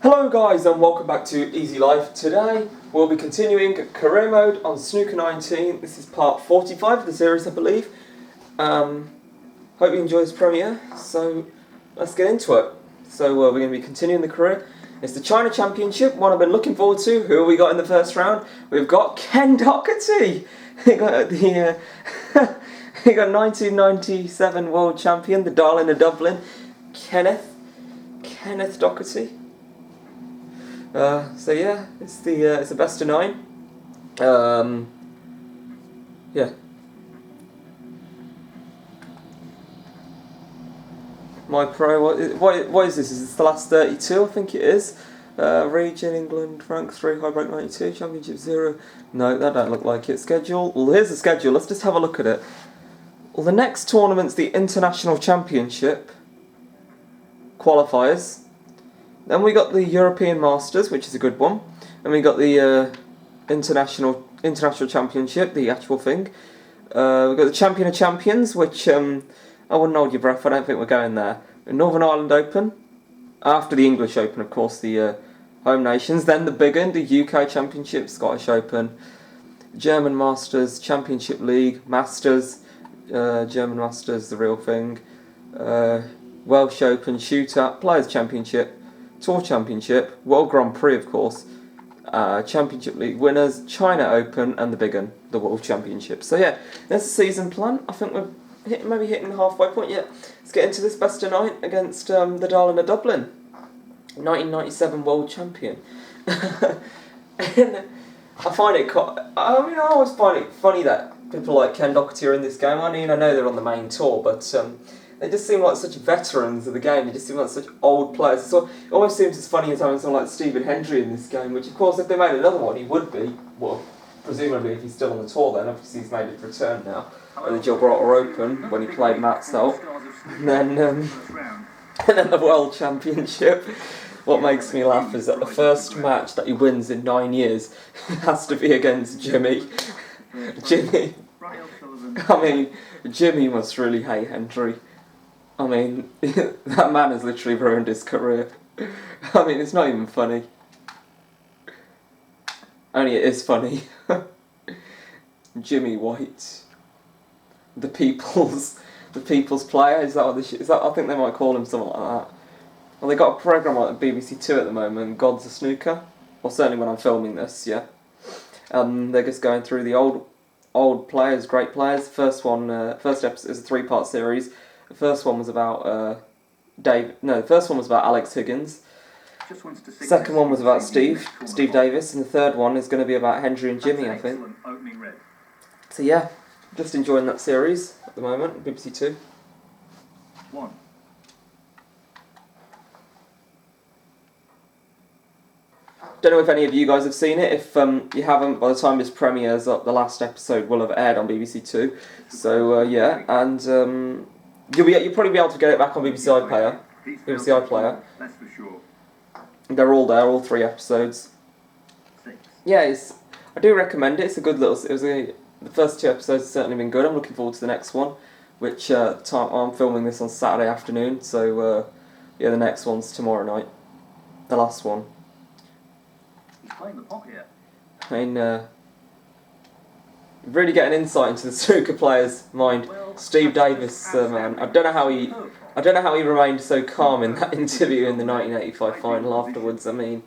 Hello guys and welcome back to Easy Life. Today we'll be continuing career mode on Snooker 19. This is part 45 of the series, I believe. Hope you enjoy this premiere, so let's get into it. So we're going to be continuing the career. It's the China Championship, one I've been looking forward to. Who have we got in the first round? We've got Ken Doherty. He got the he got 1997 World Champion, the DARLIN of Dublin, Kenneth Doherty. So yeah, it's a best of 9. Yeah. My pro, what is this? Is this the last 32? I think it is. Region, England, rank 3, high break 92, championship 0. No, that don't look like it. Schedule. Well, here's the schedule. Let's just have a look at it. Well, the next tournament's the International Championship qualifiers. Then we got the European Masters, which is a good one. And we got the International Championship, the actual thing. We've got the Champion of Champions, which I wouldn't hold your breath. I don't think we're going there. The Northern Ireland Open, after the English Open, of course, the home nations. Then the big one, the UK Championship, Scottish Open, German Masters, Championship League, Masters, German Masters, the real thing, Welsh Open, Shootout, Players Championship, Tour Championship, World Grand Prix, of course, Championship League winners, China Open, and the big one, the World Championship. So yeah, there's the season plan. I think we're maybe hitting the halfway point yet. Let's get into this best of 9 against the Darlin of Dublin, 1997 World Champion. And I find it I always find it funny that people like Ken Doherty are in this game. I mean, I know they're on the main tour, but they just seem like such veterans of the game. They just seem like such old players. So it almost seems as funny as having someone like Stephen Hendry in this game, which of course if they made another one he would be. Well, presumably if he's still on the tour then, obviously he's made his return now at the Gibraltar Open when he played Matt Stelt. And then the World Championship. What makes me laugh is that the first match that he wins in 9 years has to be against Jimmy. I mean, Jimmy must really hate Hendry. I mean, that man has literally ruined his career. I mean, it's not even funny. Only it is funny. Jimmy White, the people's player. Is that what this? Is that? I think they might call him something like that. Well, they got a program on BBC Two at the moment, Gods of Snooker. Well, certainly when I'm filming this, yeah. They're just going through the old players, great players. First episode is a 3-part series. The first one was about the first one was about Alex Higgins. Second one was about Steve Davis, and the third one is going to be about Hendry and Jimmy, I think. So yeah, just enjoying that series at the moment, BBC Two. Don't know if any of you guys have seen it. If you haven't, by the time this premieres up, the last episode will have aired on BBC Two. So yeah, and you'll probably be able to get it back on BBC iPlayer. That's for sure. They're all there, all 3 episodes. Yeah, I do recommend it. It's a good little. The first 2 episodes have certainly been good. I'm looking forward to the next one, which I'm filming this on Saturday afternoon. So yeah, the next one's tomorrow night. The last one. He's playing the pot here. I mean, really get an insight into the snooker player's mind. Steve Davis, man, I don't know how he remained so calm in that interview in the 1985 final afterwards. I mean,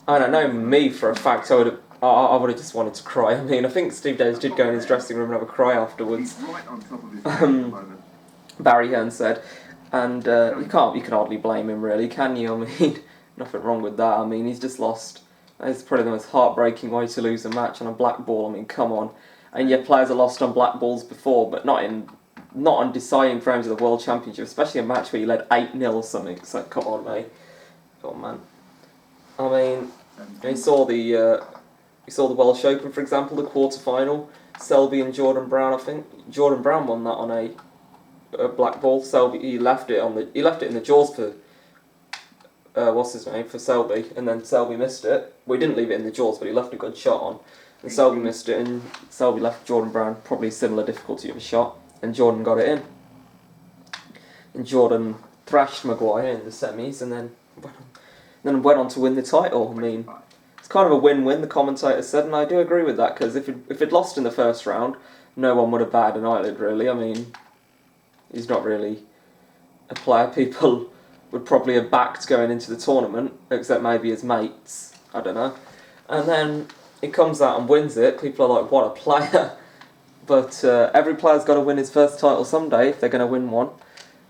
I don't know, me for a fact, I would have just wanted to cry. I mean, I think Steve Davis did go in his dressing room and have a cry afterwards. Barry Hearn said, and you can hardly blame him, really, can you? I mean, nothing wrong with that. I mean, he's just lost. It's probably the most heartbreaking way to lose a match on a black ball. I mean, come on. And yeah, players are lost on black balls before, but not on deciding frames of the World Championship, especially a match where you led 8-0 or something. It's like, come on, mate. Come on, man. I mean, you saw the Welsh Open, for example, the quarter-final. Selby and Jordan Brown, I think. Jordan Brown won that on a black ball. Selby, he left it in the jaws for for Selby, and then Selby missed it. Well, he didn't leave it in the jaws, but he left a good shot on. And Selby missed it, and Selby left Jordan Brown probably similar difficulty of a shot, and Jordan got it in. And Jordan thrashed Maguire in the semis, and then then went on to win the title. I mean, it's kind of a win-win, the commentator said, and I do agree with that, because if it lost in the first round, no one would have batted an eyelid, really. I mean, he's not really a player people would probably have backed going into the tournament, except maybe his mates, I don't know. And then he comes out and wins it, people are like, what a player. But every player's got to win his first title someday if they're going to win one.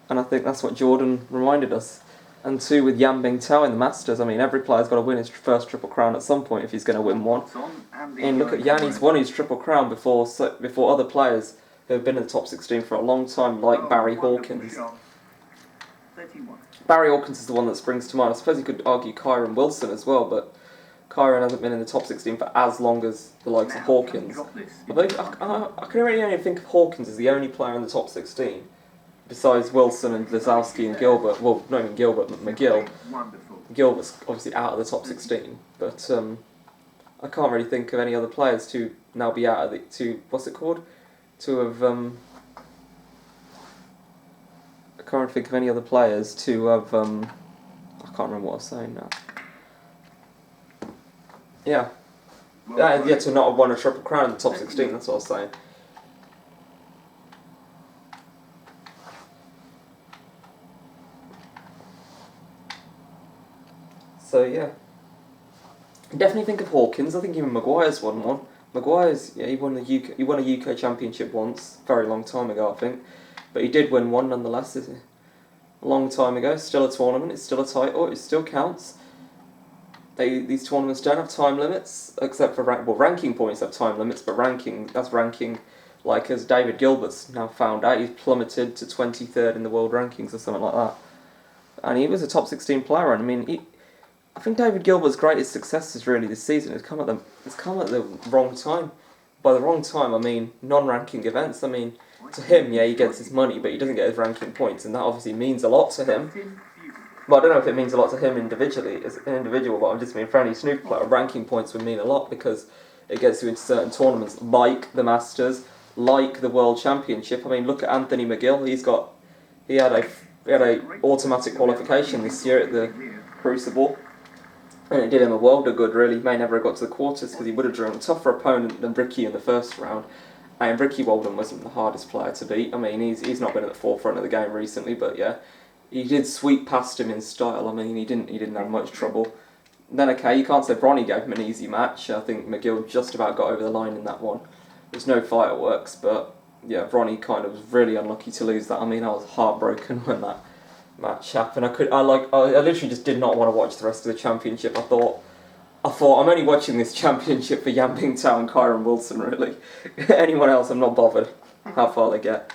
And I think that's what Jordan reminded us. And two, with Yan Bingtao in the Masters, I mean, every player's got to win his first Triple Crown at some point if he's going to win one. And look at Yan, he's won his Triple Crown before other players who have been in the top 16 for a long time, like Barry Hawkins. Barry Hawkins is the one that springs to mind. I suppose you could argue Kyron Wilson as well, but Kyron hasn't been in the top 16 for as long as the likes of Hawkins. I can really only think of Hawkins as the only player in the top 16, besides Wilson and Lisowski and Gilbert. Well, not even Gilbert, but McGill. Gilbert's obviously out of the top 16, but I can't really think of any other players to now be out of the... what's it called? To have... I can't think of any other players to have... I can't remember what I was saying now. Yeah. Yeah, to not have won a Triple Crown in the top 16, that's what I was saying. So, yeah. Definitely think of Hawkins. I think even Maguire's won one. Maguire's, yeah, he won a UK Championship once, very long time ago, I think. But he did win one nonetheless. A long time ago. Still a tournament. It's still a title. It still counts. These tournaments don't have time limits, except for ranking points have time limits, but that's ranking. Like as David Gilbert's now found out, he's plummeted to 23rd in the world rankings or something like that. And he was a top 16 player. And I mean, I think David Gilbert's greatest successes really this season has come at the wrong time. By the wrong time, I mean non-ranking events. I mean, to him, yeah, he gets his money, but he doesn't get his ranking points, and that obviously means a lot to him. Well, I don't know if it means a lot to him individually, as an individual, but I'm just mean for any snooker player, ranking points would mean a lot because it gets you into certain tournaments, like the Masters, like the World Championship. I mean, look at Anthony McGill. He had a automatic qualification this year at the Crucible, and it did him a world of good. Really, he may never have got to the quarters because he would have drawn a tougher opponent than Ricky in the first round. And Ricky Walden wasn't the hardest player to beat. I mean, he's not been at the forefront of the game recently, but yeah. He did sweep past him in style. I mean, he didn't have much trouble. Then, okay, you can't say Ronnie gave him an easy match. I think McGill just about got over the line in that one. There's no fireworks, but yeah, Ronnie kind of was really unlucky to lose that. I mean, I was heartbroken when that match happened. I literally just did not want to watch the rest of the championship. I thought I'm only watching this championship for Yan Bingtao and Kyron Wilson, really. Anyone else, I'm not bothered how far they get.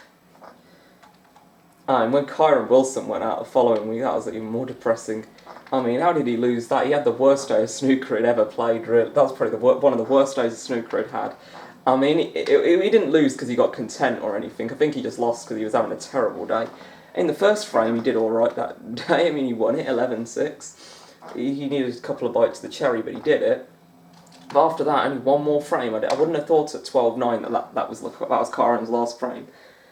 And when Kyron Wilson went out the following week, that was even more depressing. I mean, how did he lose that? He had the worst day of snooker he'd ever played, really. That was probably one of the worst days of snooker he'd had. I mean, he didn't lose because he got content or anything. I think he just lost because he was having a terrible day. In the first frame, he did alright that day. I mean, he won it 11-6. He needed a couple of bites of the cherry, but he did it. But after that, only one more frame. I wouldn't have thought at 12-9 that was Kyron's last frame.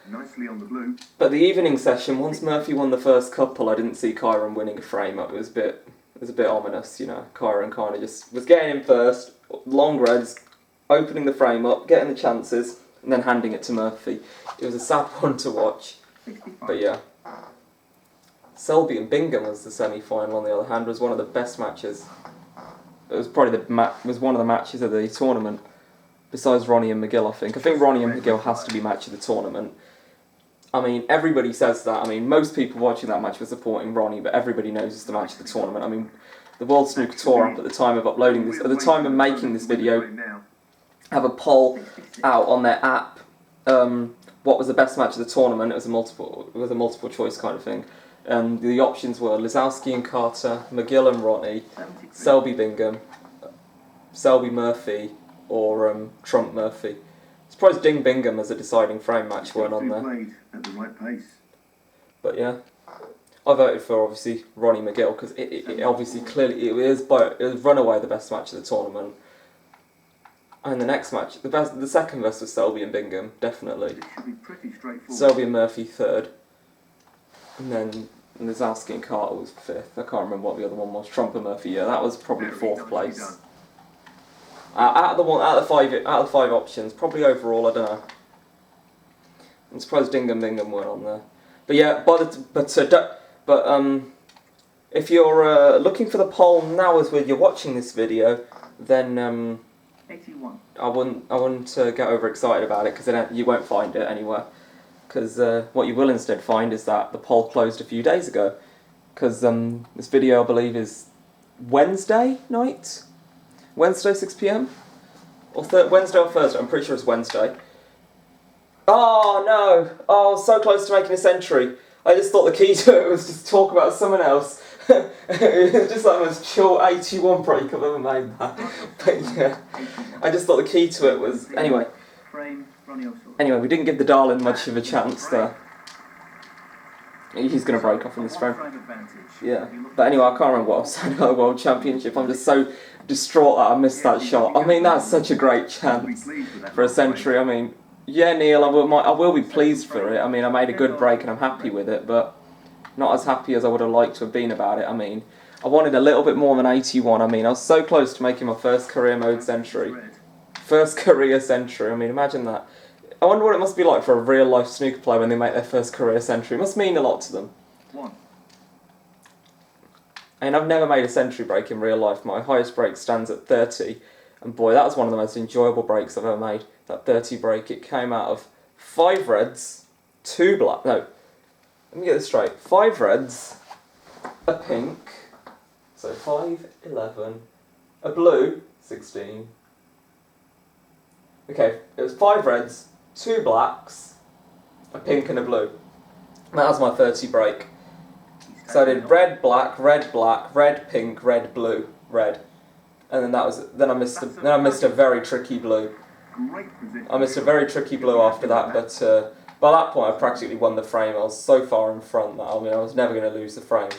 Nicely on the blue. But the evening session, once Murphy won the first couple, I didn't see Kyron winning a frame up. It was a bit ominous, you know. Kyron kind of just was getting in first, long reds, opening the frame up, getting the chances, and then handing it to Murphy. It was a sad one to watch. 65. But yeah. Selby and Bingham was the semi-final. On the other hand, was one of the best matches. It was probably one of the matches of the tournament. Besides Ronnie and McGill, I think Ronnie and McGill has to be match of the tournament. I mean, everybody says that. I mean, most people watching that match were supporting Ronnie, but everybody knows it's the match of the tournament. I mean, the World Snooker Tour at the time of uploading this, at the time of making this video, have a poll out on their app. What was the best match of the tournament? It was a multiple choice kind of thing. The options were Lisowski and Carter, McGill and Ronnie, Selby Bingham, Selby Murphy, or Trump Murphy. Surprised Ding Bingham as a deciding frame match weren't on there. Played at the right pace. But yeah, I voted for obviously Ronnie McGill because it obviously clearly it was runaway the best match of the tournament. And the next match, the second verse was Selby and Bingham, definitely. It should be pretty straightforward. Selby and Murphy third, and then And the Zalski and Carter was 5th. I can't remember what the other one was. Trump and Murphy. Yeah, that was probably 4th place. Out of the 5 options, probably overall, I don't know. I'm surprised Bingham weren't on there. But yeah, if you're looking for the poll now as you're watching this video, then 81. I wouldn't get overexcited about it, because you won't find it anywhere. Because what you will instead find is that the poll closed a few days ago. Because this video, I believe, is Wednesday night? Wednesday 6 PM? Or Wednesday or Thursday? I'm pretty sure it's Wednesday. Oh no! Oh, so close to making a century. I just thought the key to it was just talk about someone else. It was just like the most chill 81 break I've ever made that. But yeah, I just thought the key to it was... Anyway. Anyway, we didn't give the Darlin much of a chance there. He's going to break off in this frame. Yeah. But anyway, I can't remember what I was saying about the World Championship. I'm just so distraught that I missed that shot. I mean, that's such a great chance for a century. I mean, yeah, Neil, I will be pleased for it. I mean, I made a good break and I'm happy with it, but not as happy as I would have liked to have been about it. I mean, I wanted a little bit more than 81. I mean, I was so close to making my first career mode century. First career century. I mean, imagine that. I wonder what it must be like for a real life snooker player when they make their first career century. It must mean a lot to them. And I've never made a century break in real life. My highest break stands at 30. And boy, that was one of the most enjoyable breaks I've ever made. That 30 break. It came out of 5 reds, 2 black. No, let me get this straight. 5 reds, a pink. So 5, 11, a blue, 16. Okay, it was 5 reds, 2 blacks, a pink and a blue. That was my 30 break. So I did red, black, red, pink, red, blue, red. And then I missed a very tricky blue. I missed a very tricky blue after that, but by that point I practically won the frame. I was so far in front that I was never going to lose the frame.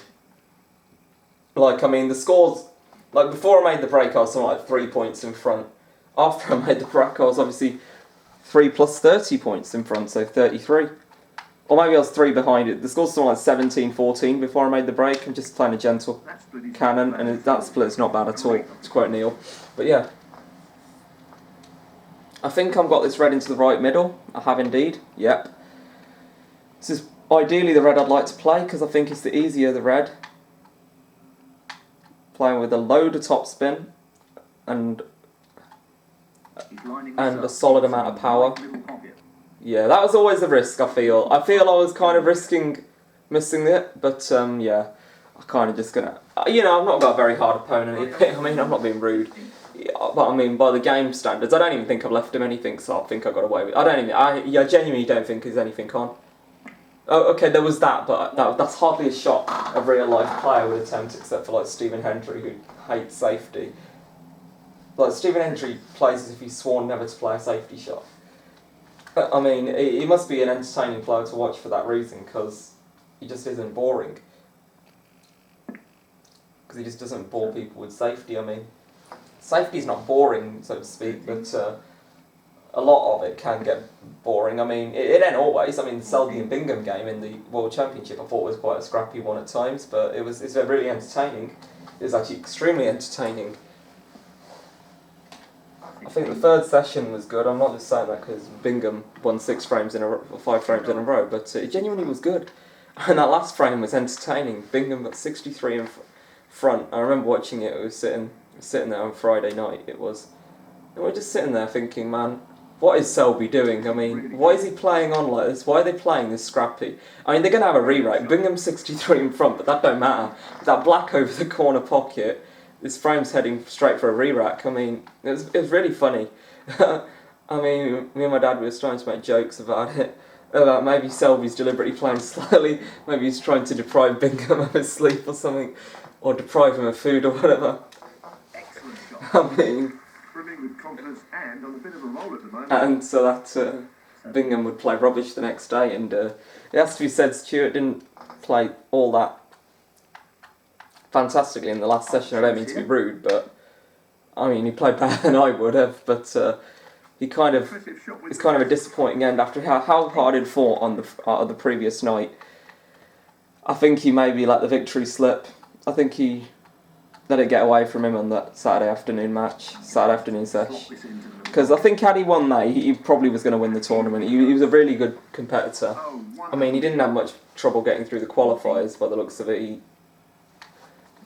Like, I mean, the scores, like before I made the break I was something like 3 points in front. After I made the break I was obviously 3 plus 30 points in front, so 33. Or maybe I was 3 behind it. The score's something like 17-14 before I made the break. I'm just playing a gentle cannon, and that split's not bad at all, to quote Neil. But yeah. I think I've got this red into the right middle. I have indeed. Yep. This is ideally the red I'd like to play, because I think it's the easier the red. Playing with a load of topspin, and a solid amount of power. Yeah, that was always the risk, I feel. I was kind of risking missing it, but yeah, I kind of just gonna... I've not got a very hard opponent. I mean, I'm not being rude. But I mean, by the game standards, I don't even think I've left him anything, so I think I got away with it. I genuinely don't think there's anything on. Oh, okay, there was that, but that's hardly a shot a real-life player would attempt, except for, like, Stephen Hendry, who hates safety. Like, Stephen Hendry plays as if he's sworn never to play a safety shot. But, I mean, he must be an entertaining player to watch for that reason, because he just isn't boring. Because he just doesn't bore people with safety. I mean, safety's not boring, so to speak, but a lot of it can get boring. I mean, it ain't always. I mean, the Selby and Bingham game in the World Championship I thought was quite a scrappy one at times, but it's really entertaining. It was actually extremely entertaining. I think the third session was good. I'm not just saying that because Bingham won 5 frames in a row, but it genuinely was good. And that last frame was entertaining. Bingham got 63 in front. I remember watching it. It was sitting there on Friday night. And we're just sitting there thinking, man, what is Selby doing? I mean, why is he playing on like this? Why are they playing this scrappy? I mean, they're going to have a re-rack. Bingham's 63 in front, but that don't matter. That black over the corner pocket, this frame's heading straight for a re-rack. I mean, it was really funny. I mean, me and my dad were trying to make jokes about it. About maybe Selby's deliberately playing slowly. Maybe he's trying to deprive Bingham of his sleep or something. Or deprive him of food or whatever. I mean... With confidence and on a bit of a roll at the moment. And so that Bingham would play rubbish the next day, and it has to be said, Stewart didn't play all that fantastically in the last session. I don't mean to be rude, but I mean he played better than I would have. But it's kind of a disappointing end after how hard he'd fought on the previous night. I think he maybe let the victory slip. I think he let it get away from him on that Saturday afternoon sesh. Because I think had he won that, he probably was going to win the tournament. He was a really good competitor. I mean, he didn't have much trouble getting through the qualifiers by the looks of it.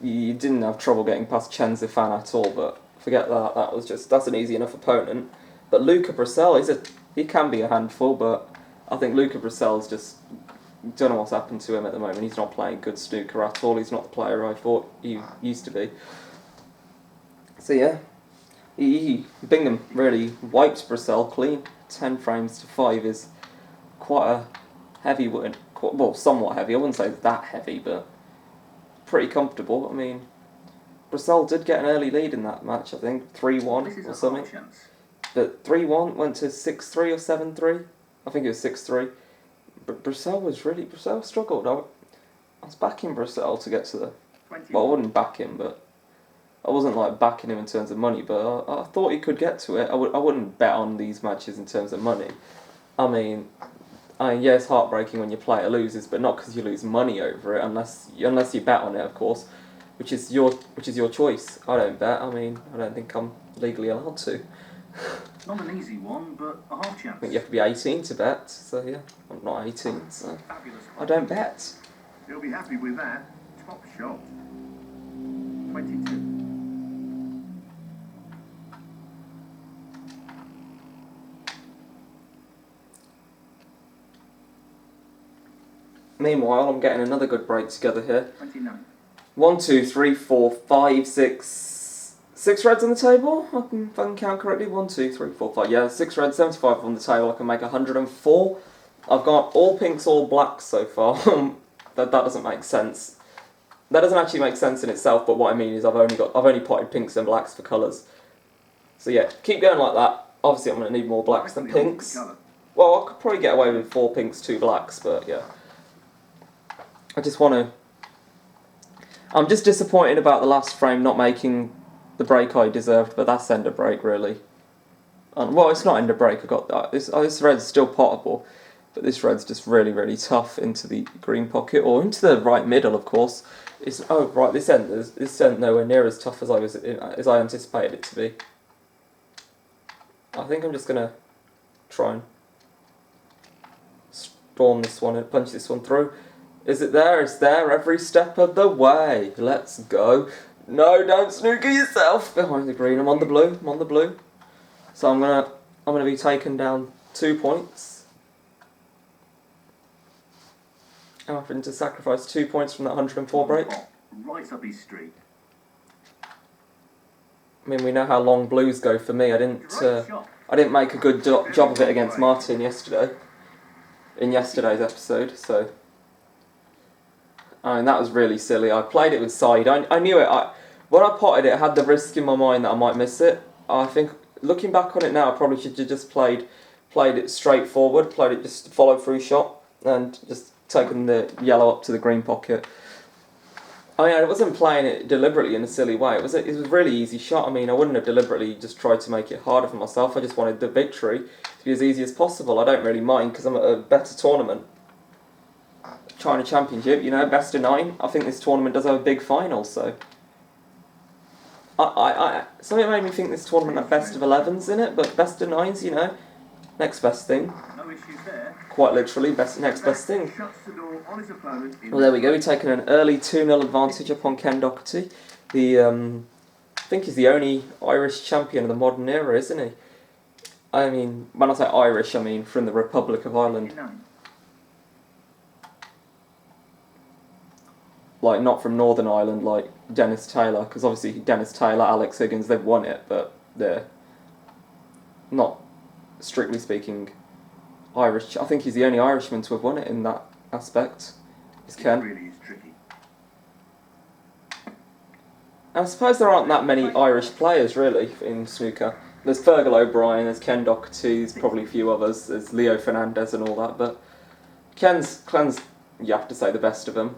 He didn't have trouble getting past Chen Zifan at all, but forget that. That's an easy enough opponent. But Luca Brissell, he can be a handful, but I think Luca Brissell's just, don't know what's happened to him at the moment. He's not playing good snooker at all. He's not the player I thought he used to be. So yeah, Bingham really wiped Brissell clean. 10 frames to 5 is quite a heavy win. Well, somewhat heavy. I wouldn't say that heavy, but pretty comfortable. I mean, Brissell did get an early lead in that match, I think, 3-1 or something. But 3-1 went to 6-3 or 7-3. I think it was 6-3. But Brissell struggled. I was backing Brissell to get to the... Well, I wouldn't back him, but... I wasn't like backing him in terms of money, but I thought he could get to it. I wouldn't bet on these matches in terms of money. I mean, yeah, it's heartbreaking when your player loses, but not because you lose money over it, unless you bet on it, of course, which is your choice. I don't bet. I mean, I don't think I'm legally allowed to. Not an easy one, but a half chance. I think you have to be 18 to bet, so yeah, I'm not 18, so I don't bet. You'll be happy with that. Top shot. 22. Meanwhile, I'm getting another good break together here. 29. 1, 2, 3, 4, 5, 6 reds on the table. If I can count correctly. 1, 2, 3, 4, 5. Yeah, 6 reds, 75 on the table. I can make 104. I've got all pinks, all blacks so far. that doesn't make sense. That doesn't actually make sense in itself. But what I mean is I've only potted pinks and blacks for colours. So yeah, keep going like that. Obviously, I'm going to need more blacks than pinks. Well, I could probably get away with 4 pinks, 2 blacks, but yeah. I'm just disappointed about the last frame not making the break I deserved, but that's end of break really. Well, it's not end of break. I got that. This red's still pottable, but this red's just really, really tough into the green pocket or into the right middle, of course. This end nowhere near as tough as I anticipated it to be. I think I'm just gonna try and storm this one and punch this one through. Is it there? It's there every step of the way. Let's go. No, don't snooker yourself behind the green. I'm on the blue. So I'm gonna be taken down 2 points. I'm having to sacrifice 2 points from that 104 break. Right up his street. I mean, we know how long blues go for me. I didn't make a good job of it against Martin yesterday. In yesterday's episode, so. I mean, that was really silly. I played it with side. I knew it. When I potted it, I had the risk in my mind that I might miss it. I think, looking back on it now, I probably should have just played it straight forward, played it just follow through shot, and just taken the yellow up to the green pocket. I mean, I wasn't playing it deliberately in a silly way. It was a really easy shot. I mean, I wouldn't have deliberately just tried to make it harder for myself. I just wanted the victory to be as easy as possible. I don't really mind because I'm at a better tournament. China Championship, best of 9. I think this tournament does have a big final, so something made me think this tournament had best of 11s in it, but best of 9s, next best thing. No issues there. Quite literally, next best thing. Shuts the door on his opponent. Well, there we go. We're taking an early 2-0 advantage upon Ken Doherty. I think he's the only Irish champion of the modern era, isn't he? I mean, when I say Irish, I mean from the Republic of Ireland. Like, not from Northern Ireland, like Dennis Taylor, because obviously Dennis Taylor, Alex Higgins, they've won it, but they're not, strictly speaking, Irish. I think he's the only Irishman to have won it in that aspect, is Ken. It really is tricky. And I suppose there aren't that many Irish players, really, in snooker. There's Fergal O'Brien, there's Ken Doherty, there's probably a few others, there's Leo Fernandez and all that, but Ken's, you have to say, the best of them.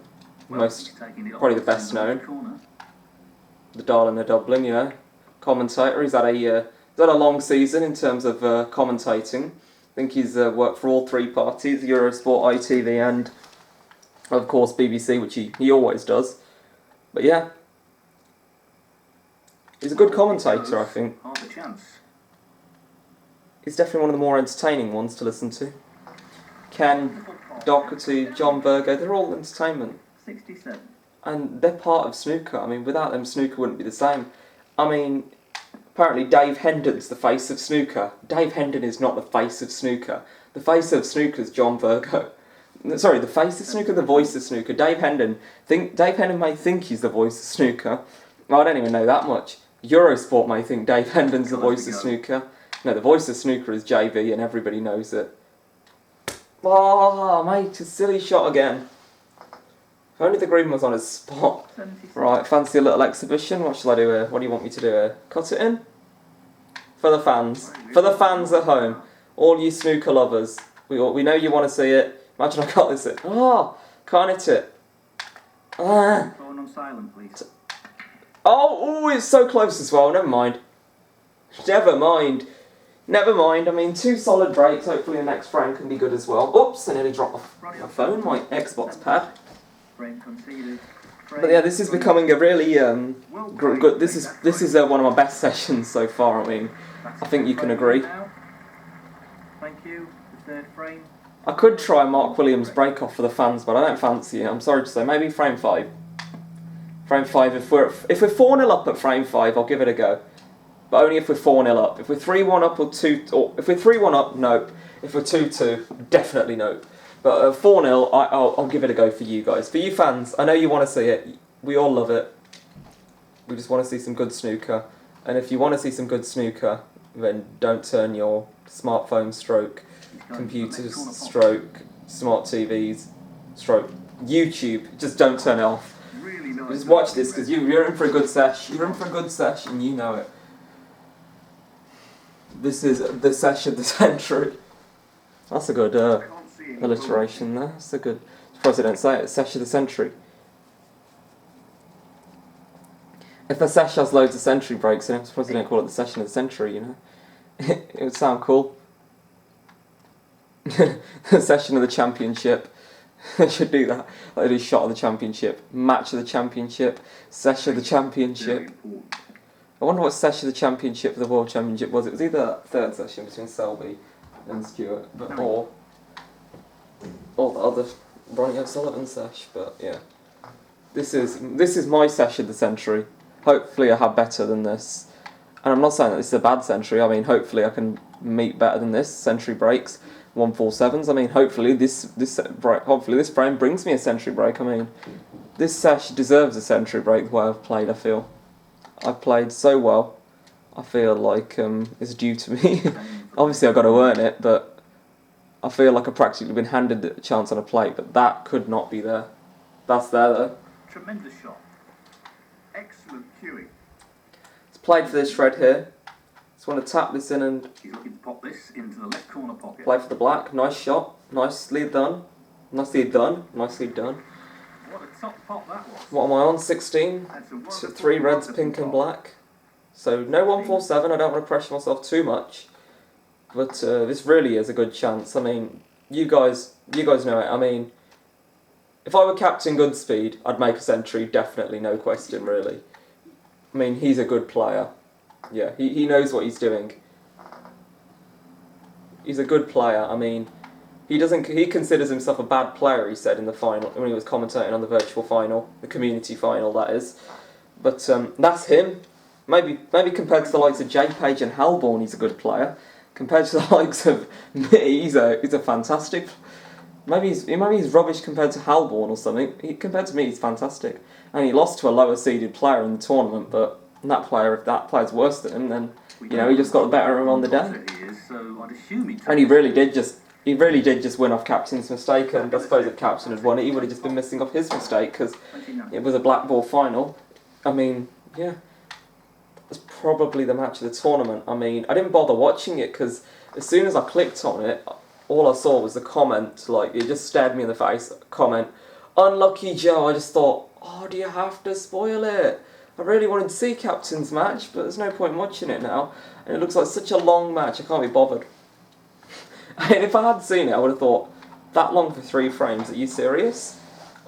Probably the best known. The Darlin of Dublin, commentator. He's had a long season in terms of commentating. I think he's worked for all 3 parties: Eurosport, ITV, and Of course, BBC, which he always does. But yeah, he's a good commentator, I think. Half a chance. He's definitely one of the more entertaining ones to listen to. Ken Doherty, John Virgo, they're all entertainment. 67. And they're part of snooker. I mean, without them, snooker wouldn't be the same. I mean, apparently Dave Hendon's the face of snooker. Dave Hendon is not the face of snooker. The face of snooker is John Virgo. Sorry, the face of snooker, the voice of snooker. Dave Hendon may think he's the voice of snooker. Well, I don't even know that much. Eurosport may think Dave Hendon's the voice of snooker. No, the voice of snooker is JV, and everybody knows it. Oh, mate, a silly shot again. If only the green was on his spot. 76. Right, fancy a little exhibition. What shall I do here? What do you want me to do here? Cut it in? For the fans. For the fans at home. All you snooker lovers. We know you want to see it. Imagine I got this in. Oh, can't hit it. Ah. Phone on silent, please. Oh, it's so close as well. Never mind. Never mind. Never mind. I mean, 2 solid breaks. Hopefully the next frame can be good as well. Oops, I nearly dropped my phone, my Xbox pad. Frame conceded. But yeah, this is becoming a really good. This is one of my best sessions so far. I mean, I think you can agree. Thank you. The third frame. I could try Mark Williams' break off for the fans, but I don't fancy it. I'm sorry to say. Maybe frame 5. Frame 5. If we're 4-0 up at frame 5, I'll give it a go. But only if we're 4-0 up. If we're 3-1 up or if we're 3-1 up, nope. If we're 2-2, definitely nope. But 4-0, I'll give it a go for you guys. For you fans, I know you want to see it. We all love it. We just want to see some good snooker. And if you want to see some good snooker, then don't turn your smartphone stroke, computers stroke, smart TVs stroke, YouTube. Just don't turn it off. Just watch this because you're in for a good sesh. You're in for a good sesh and you know it. This is the sesh of the century. That's a good alliteration there. That's a good. Surprised they don't say it. Sesh of the century. If a sesh has loads of century breaks in it, I'm surprised they don't call it the session of the century. You know, it would sound cool. The session of the championship. They should do that. Like they do shot of the championship, match of the championship, sesh of the championship. I wonder what session of the championship for the World Championship was. It was either that third session between Selby and Stewart, or the other Ronnie O'Sullivan sesh. But yeah, this is my sesh of the century. Hopefully, I have better than this. And I'm not saying that this is a bad century. I mean, hopefully, I can meet better than this. Century breaks, 147s. I mean, hopefully, this frame brings me a century break. I mean, this sesh deserves a century break. The way I've played, I feel. I've played so well. I feel like it's due to me. Obviously, I've got to earn it, but I feel like I've practically been handed the chance on a plate. But that could not be there. That's there though. Tremendous shot. Excellent cueing. It's played for this shred here. Just want to tap this in and He's looking to pop this into the left corner pocket. play for the black. Nice shot. Nicely done. Nicely done. Nicely done. What a top pop that was. What am I on? 16? 3 reds, pink and black. So no 147, I don't want to pressure myself too much. But this really is a good chance. I mean, you guys know it. I mean, if I were Captain Goodspeed, I'd make a century, definitely, no question, really. I mean, he's a good player. Yeah, he knows what he's doing. He's a good player. I mean, he considers himself a bad player, he said in the final, when he was commentating on the virtual final, the community final, that is. But that's him. Maybe compared to the likes of J Page and Halborn, he's a good player. Compared to the likes of me, he's a fantastic. Maybe he's rubbish compared to Halborn or something. Compared to me, he's fantastic. And he lost to a lower seeded player in the tournament, but if that player's worse than him, then he just got the better of him on the day. And he really did just win off Captain's mistake, and I suppose if Captain had won it, he would have just been missing off his mistake, because it was a black ball final. I mean, yeah, that was probably the match of the tournament. I mean, I didn't bother watching it, because as soon as I clicked on it, all I saw was the comment, like, it just stared me in the face, comment, "Unlucky Joe." I just thought, oh, do you have to spoil it? I really wanted to see Captain's match, but there's no point in watching it now, and it looks like such a long match, I can't be bothered. And if I had seen it, I would have thought, that long for 3 frames, are you serious?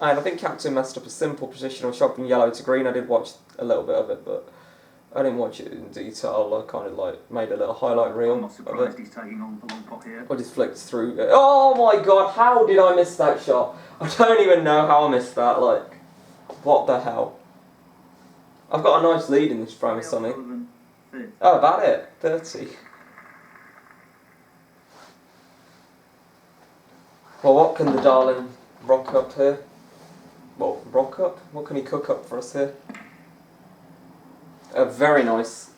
And I think Captain messed up a simple positional shot from yellow to green. I did watch a little bit of it, but I didn't watch it in detail. I kind of like made a little highlight reel I'm not of surprised it. he's taking on the long pot here. I just flicked through it. Oh my god, how did I miss that shot? I don't even know how I missed that, like, what the hell? I've got a nice lead in this frame, Sonny. Oh, about it. 30. Well, what can the darling rock up here? Well, rock up? What can he cook up for us here? Very nice.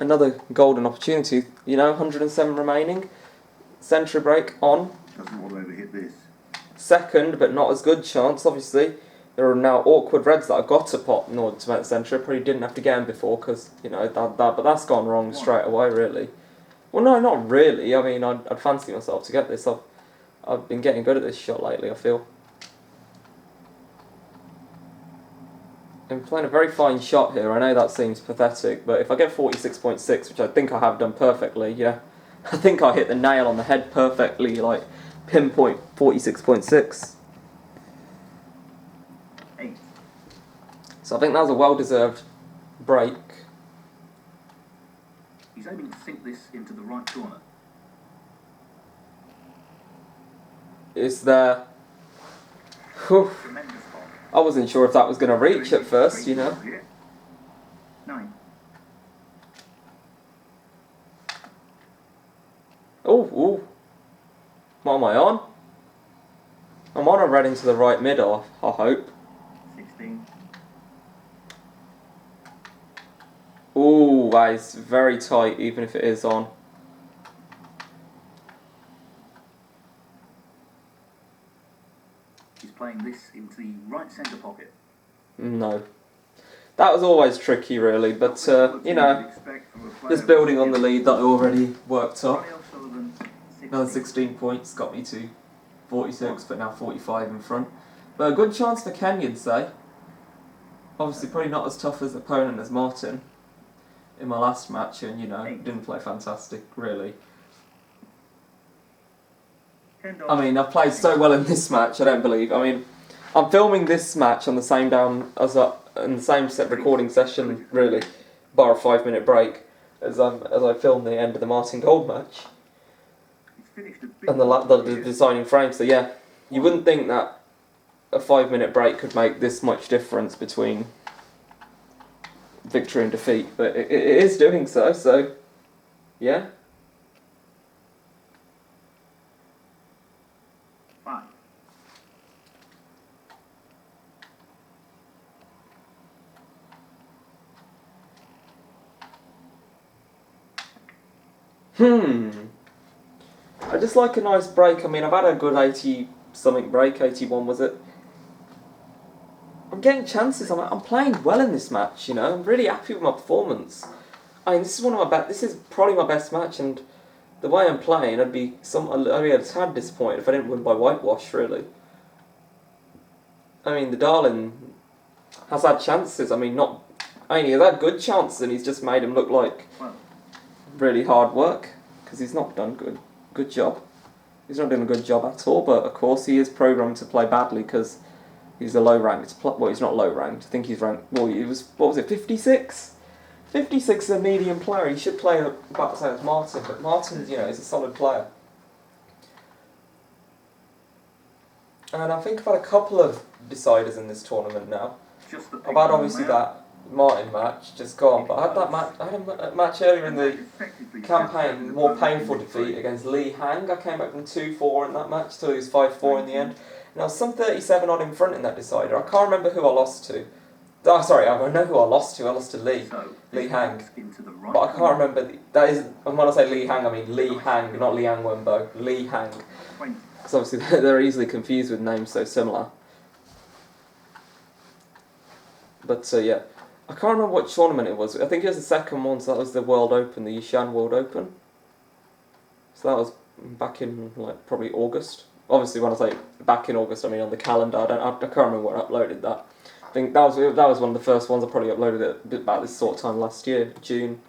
Another golden opportunity. You know, 107 remaining. Century break on. Doesn't want to overhit this. Second, but not as good chance, obviously. There are now awkward reds that I've got to pot in order to make the century. Probably didn't have to get them before because, you know, but that's gone wrong straight away, really. Well, no, not really. I mean, I'd fancy myself to get this. I've been getting good at this shot lately, I feel. I'm playing a very fine shot here. I know that seems pathetic, but if I get 46.6, which I think I have done perfectly, yeah. I think I hit the nail on the head perfectly, like, pinpoint 46.6. So I think that was a well-deserved break. He's aiming to sink this into the right corner. Is there... Whew. Tremendous ball. I wasn't sure if that was going to reach at first, you know. 9. Ooh. What am I on? I'm on a red into the right middle, I hope. 16. Ooh, that is very tight, even if it is on. He's playing this into the right centre pocket. No. That was always tricky, really, but, you know, just building on the lead that I already worked up. Ronnie O'Sullivan, 16. Another 16 points got me to 46, but now 45 in front. But a good chance for Ken, you'd say. Obviously, probably not as tough as opponent as Martin in my last match, and, you know, didn't play fantastic, really. I mean, I've played so well in this match, I don't believe. I mean, I'm filming this match on the same in the same set recording session, really, bar a 5-minute break, as I filmed the end of the Martin Gold match. And the designing frame, so yeah, you wouldn't think that a 5-minute break could make this much difference between victory and defeat, but it is doing so yeah. 5. I just like a nice break. I mean, I've had a good 80-something break, 81 was it? I'm getting chances. I'm playing well in this match, you know. I'm really happy with my performance. I mean, this is probably my best match, and the way I'm playing, I'd be a tad disappointed if I didn't win by whitewash, really. I mean, the Darlin has had chances. I mean, he has had good chances, and he's just made him look like really hard work, because he's not done good job. He's not doing a good job at all, but of course he is programmed to play badly because he's a low ranked. Well, he's not low ranked. I think he's ranked. Well, he was. What was it? 56. 56 is a medium player. He should play about the same as Martin, but Martin, you know, is a solid player. And I think I've had a couple of deciders in this tournament now. I've had obviously that Martin match just gone, but I had that match. I had a match earlier in the campaign, more painful defeat against Lee Hang. I came back from 2-4 in that match till he was 5-4 in the end. And I was some 37 odd in front in that decider. I can't remember who I lost to. Oh, sorry, I know who I lost to. I lost to Lee Hang. But I can't remember. And when I say Lee Hang, I mean Lee Hang, not Liang Wenbo. Lee Hang. Because obviously they're easily confused with names so similar. But yeah. I can't remember what tournament it was. I think it was the second one, so that was the World Open, the Yishan World Open. So that was back in, like, probably August. Obviously, when I say back in August, I mean on the calendar. I can't remember when I uploaded that. I think that was one of the first ones. I probably uploaded it about this sort of time last year, June.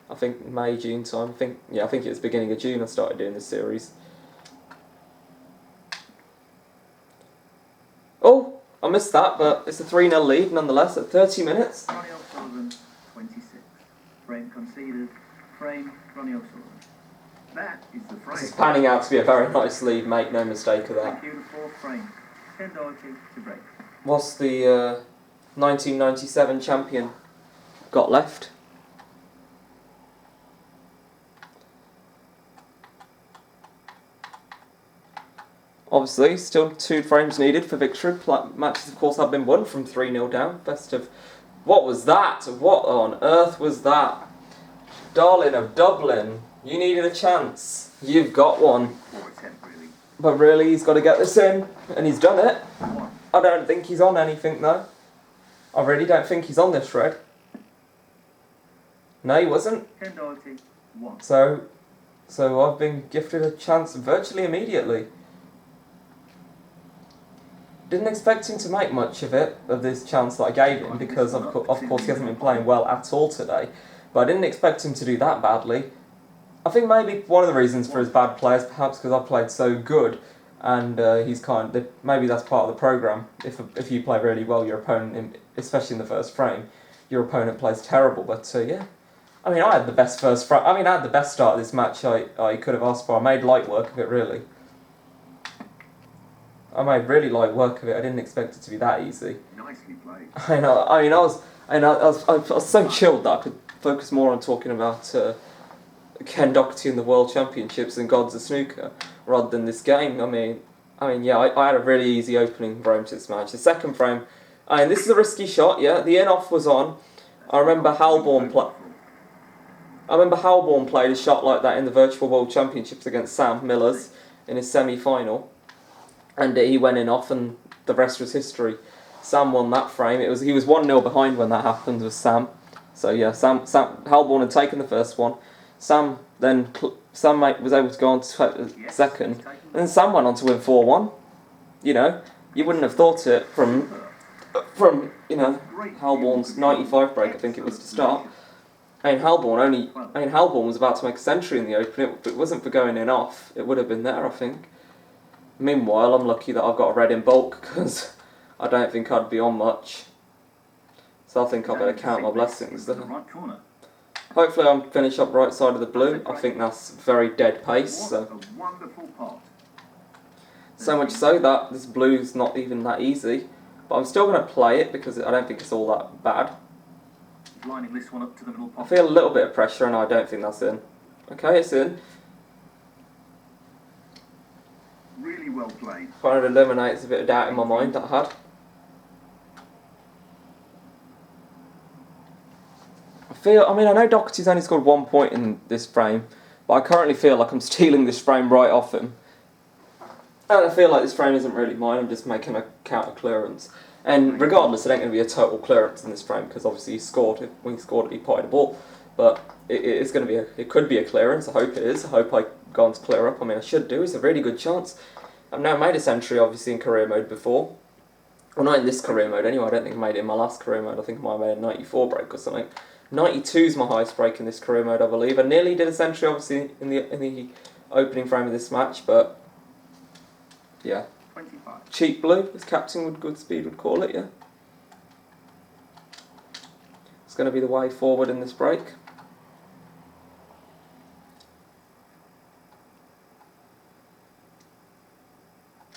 I think May, June time. I think it was beginning of June I started doing this series. Oh, missed that, but it's a 3-0 lead nonetheless at 30 minutes. Ronnie O'Sullivan, 26. Frame conceded. Frame, Ronnie O'Sullivan. That is the frame. This is panning out to be a very nice lead, make no mistake of that. Thank you, the fourth frame. Ken Doherty to break. What's the 1997 champion got left? Obviously, still 2 frames needed for victory. Matches, of course, have been won from 3-0 down. Best of... What was that? What on earth was that? Darlin of Dublin, you needed a chance. You've got one. But really, he's got to get this in. And he's done it. I don't think he's on anything, though. I really don't think he's on this red. No, he wasn't. Ken Doherty, 1. So I've been gifted a chance virtually immediately. Didn't expect him to make much of this chance that I gave him, because of course he hasn't been playing well at all today. But I didn't expect him to do that badly. I think maybe one of the reasons for his bad play is perhaps because I played so good, and maybe that's part of the programme. If you play really well, your opponent, especially in the first frame, your opponent plays terrible. But yeah, I mean, I had the best first frame. I mean, I had the best start of this match I could have asked for. I made light work of it, really. I made really light work of it. I didn't expect it to be that easy. Nicely played. I know. I mean, I was so chilled that I could focus more on talking about Ken Doherty in the World Championships and Gods of Snooker rather than this game. I mean, yeah, I had a really easy opening frame to this match. The second frame, this is a risky shot. Yeah, the in-off was on. I remember Halborn played a shot like that in the Virtual World Championships against Sam Millers in his semi-final. And he went in off, and the rest was history. Sam won that frame. He was 1-0 behind when that happened with Sam. So yeah, Halborn had taken the first one. Sam was able to go on to second, and then Sam went on to win 4-1. You know, you wouldn't have thought it from Halborn's 95 break, I think it was to start. Halborn was about to make a century in the Open. If it wasn't for going in off, it would have been there, I think. Meanwhile, I'm lucky that I've got a red in bulk, because I don't think I'd be on much. So I think I better count my blessings there. Hopefully I'll finish up right side of the blue. I think that's very dead pace. So much so that this blue's not even that easy. But I'm still going to play it, because I don't think it's all that bad. I feel a little bit of pressure, and I don't think that's in. Okay, it's in. Really well played. Kind of eliminates a bit of doubt in my mind that I had. I know Doherty's only scored 1 point in this frame, but I currently feel like I'm stealing this frame right off him. And I feel like this frame isn't really mine, I'm just making a counter clearance. And regardless, it ain't going to be a total clearance in this frame, because obviously when he scored it, he potted the ball. But it could be a clearance. I hope it is. I hope I go on to clear up. I mean, I should do. It's a really good chance. I've now made a century, obviously, in career mode before. Well, not in this career mode anyway. I don't think I made it in my last career mode. I think I might have made a 94 break or something. 92 is my highest break in this career mode, I believe. I nearly did a century, obviously, in the opening frame of this match, but yeah. 25. Cheap blue, as Captain with good speed would call it, yeah. It's going to be the way forward in this break.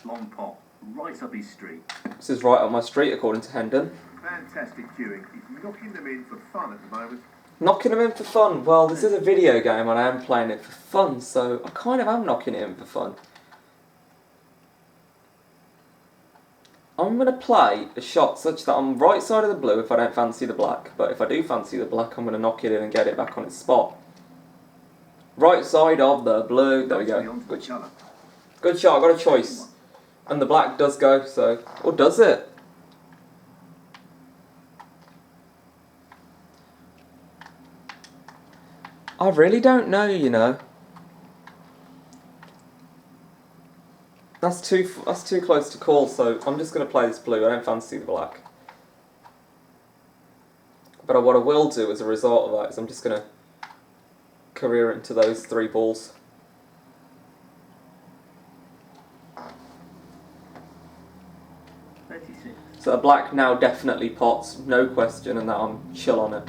Long pot, right up his street. This is right up my street, according to Hendon. Fantastic cueing. He's knocking them in for fun at the moment. Knocking them in for fun? Well, this is a video game and I am playing it for fun, so I kind of am knocking it in for fun. I'm going to play a shot such that I'm right side of the blue if I don't fancy the black, but if I do fancy the black, I'm going to knock it in and get it back on its spot. Right side of the blue, there we go. Good shot. Good shot, I got a choice. And the black does go, so... Or does it? I really don't know, you know. That's too close to call, so I'm just going to play this blue. I don't fancy the black. But what I will do as a result of that is I'm just going to career into those 3 balls. So the black now definitely pots, no question, and that I'm chill on it.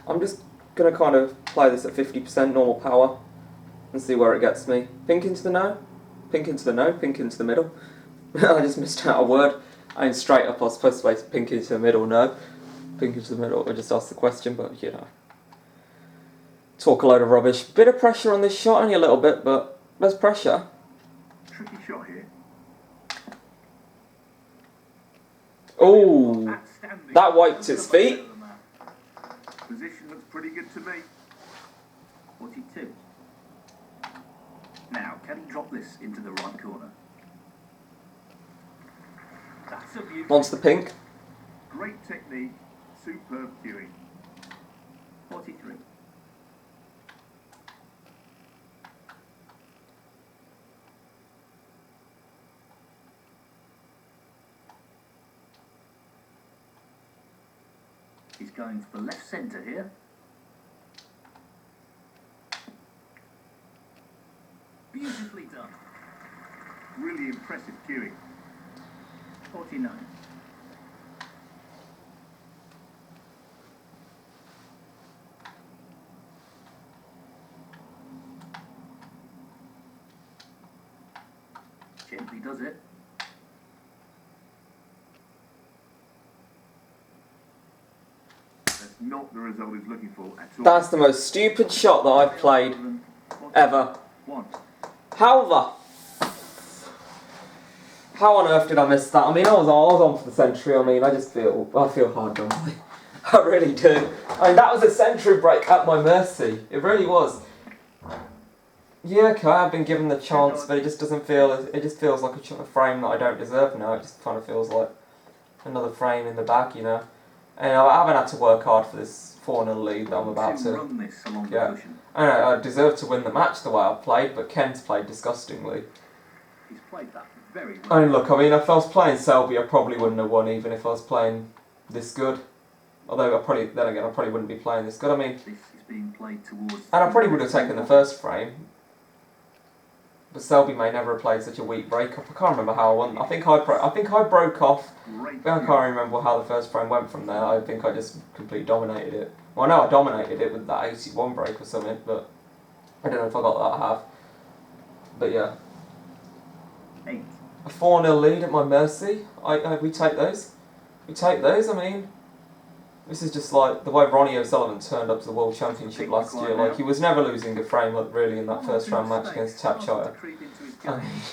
I'm just going to kind of play this at 50% normal power and see where it gets me. Pink into the no, pink into the no, pink into the middle. I just missed out a word. I mean, straight up I was supposed to say pink into the middle, no. Pink into the middle, I just asked the question, but you know. Talk a load of rubbish. Bit of pressure on this shot, only a little bit, but there's pressure. Tricky shot here. Oh, that wiped its feet. Position looks pretty good to me. 42. Now, can he drop this into the right corner? That's a beauty. Wants the pink. Great technique, superb cueing. 43. He's going for left centre here. Beautifully done. Really impressive cueing. 49. Gently does it. That's not the result he's looking for at all. That's the most stupid shot that I've played ever. How on earth did I miss that? I mean, I was on for the century. I mean, I feel hard done by. I really do. I mean, that was a century break at my mercy. It really was. Yeah, okay, I've been given the chance, but it just doesn't feel. It just feels like a frame that I don't deserve now. It just kind of feels like another frame in the bag, you know. And I haven't had to work hard for this 4-0 lead that I'm about to get. I know, I deserve to win the match the way I've played, but Ken's played disgustingly. He's played that very well. I mean, look, I mean, if I was playing Selby, I probably wouldn't have won, even if I was playing this good. Although then again, I probably wouldn't be playing this good. I mean, This is being played towards, and I probably would have taken the first frame. But Selby may never have played such a weak break-up. I can't remember how I won. I think I broke off. I can't remember how the first frame went from there. I think I just completely dominated it. Well, no, I dominated it with that 81 break or something, but I don't know if I got that half. But yeah. 8. A 4-0 lead at my mercy. We take those. We take those, I mean. This is just like the way Ronnie O'Sullivan turned up to the World Championship last year. Like, he was never losing a frame really in that first round match against Tapshire.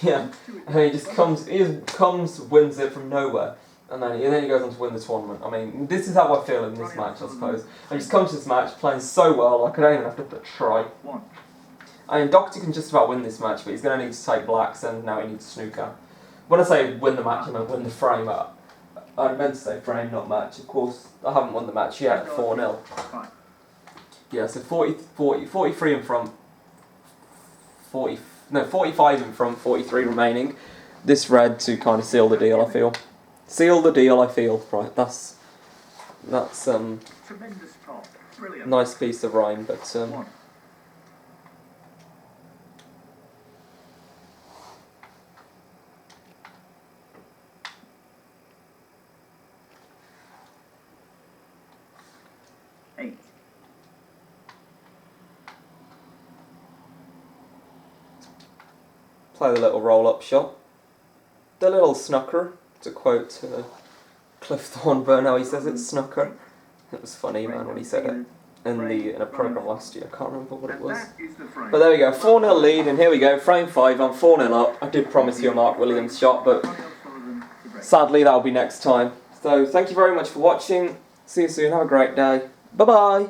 Yeah, and he just comes, wins it from nowhere, and then he goes on to win the tournament. I mean, this is how I feel in this match, I suppose. I just come to this match playing so well, like I don't even have to try. I mean, Doherty can just about win this match, but he's going to need to take blacks, and now he needs snooker. When I say win the match, I mean win the frame up. I meant to say frame, not match. Of course, I haven't won the match yet, 4-0. Yeah, so 43 in front, 45 in front, 43 remaining. This red to kind of seal the deal, I feel. Seal the deal, I feel. Right, that's Tremendous top. Brilliant. nice piece of rhyme, but 8. play the little roll-up shot. The little snooker, to quote Cliff Thornburn, how he says it, snooker. It was funny, man, when he said it in a programme last year. I can't remember what it was. But there we go, 4-0 lead, and here we go, frame 5, I'm 4-0 up. I did promise you a Mark Williams shot, but sadly that'll be next time. So thank you very much for watching. See you soon, have a great day. Bye-bye.